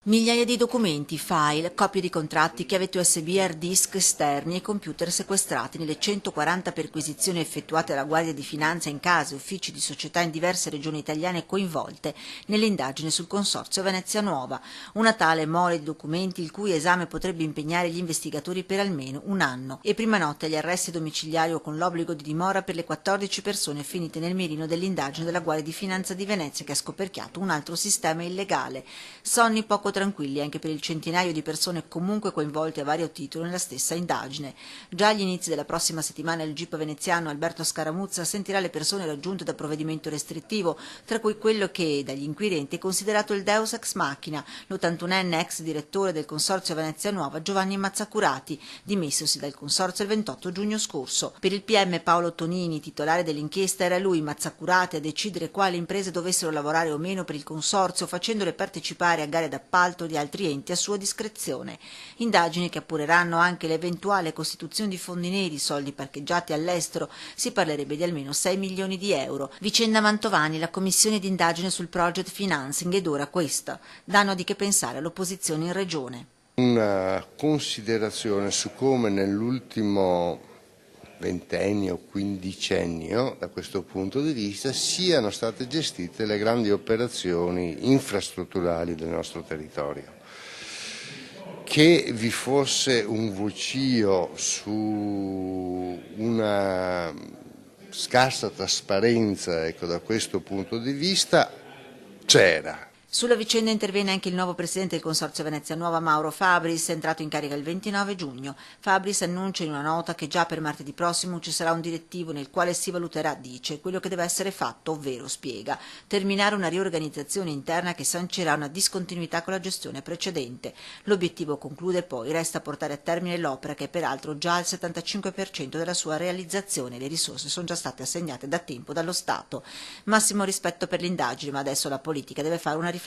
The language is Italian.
Migliaia di documenti, file, copie di contratti, chiavette USB, hard disk esterni e computer sequestrati nelle 140 perquisizioni effettuate dalla Guardia di Finanza in case e uffici di società in diverse regioni italiane coinvolte nell'indagine sul Consorzio Venezia Nuova. Una tale mole di documenti il cui esame potrebbe impegnare gli investigatori per almeno un anno. E prima notte agli arresti domiciliari o con l'obbligo di dimora per le 14 persone finite nel mirino dell'indagine della Guardia di Finanza di Venezia, che ha scoperchiato un altro sistema illegale. Sonni poco tranquilli anche per il centinaio di persone comunque coinvolte a vario titolo nella stessa indagine. Già agli inizi della prossima settimana il GIP veneziano Alberto Scaramuzza sentirà le persone raggiunte da provvedimento restrittivo, tra cui quello che dagli inquirenti è considerato il deus ex machina, l'81enne ex direttore del Consorzio Venezia Nuova Giovanni Mazzacurati, dimessosi dal Consorzio il 28 giugno scorso. Per il PM Paolo Tonini, titolare dell'inchiesta, era lui, Mazzacurati, a decidere quali imprese dovessero lavorare o meno per il Consorzio, facendole partecipare a gare d'appalto di altri enti a sua discrezione. Indagini che appureranno anche l'eventuale costituzione di fondi neri, soldi parcheggiati all'estero, si parlerebbe di almeno 6 milioni di euro. Vicenda Mantovani, la commissione d'indagine sul project financing ed ora questa. Danno di che pensare all'opposizione in regione. Una considerazione su come nell'ultimo ventennio, quindicennio, da questo punto di vista, siano state gestite le grandi operazioni infrastrutturali del nostro territorio. Che vi fosse un vocio su una scarsa trasparenza, ecco, da questo punto di vista, c'era. Sulla vicenda interviene anche il nuovo presidente del Consorzio Venezia Nuova, Mauro Fabris, entrato in carica il 29 giugno. Fabris annuncia in una nota che già per martedì prossimo ci sarà un direttivo nel quale si valuterà, dice, quello che deve essere fatto, ovvero, spiega, terminare una riorganizzazione interna che sancirà una discontinuità con la gestione precedente. L'obiettivo, conclude poi, resta portare a termine l'opera che è peraltro già al 75% della sua realizzazione. Le risorse sono già state assegnate da tempo dallo Stato. Massimo rispetto per l'indagine, ma adesso la politica deve fare una riflessione.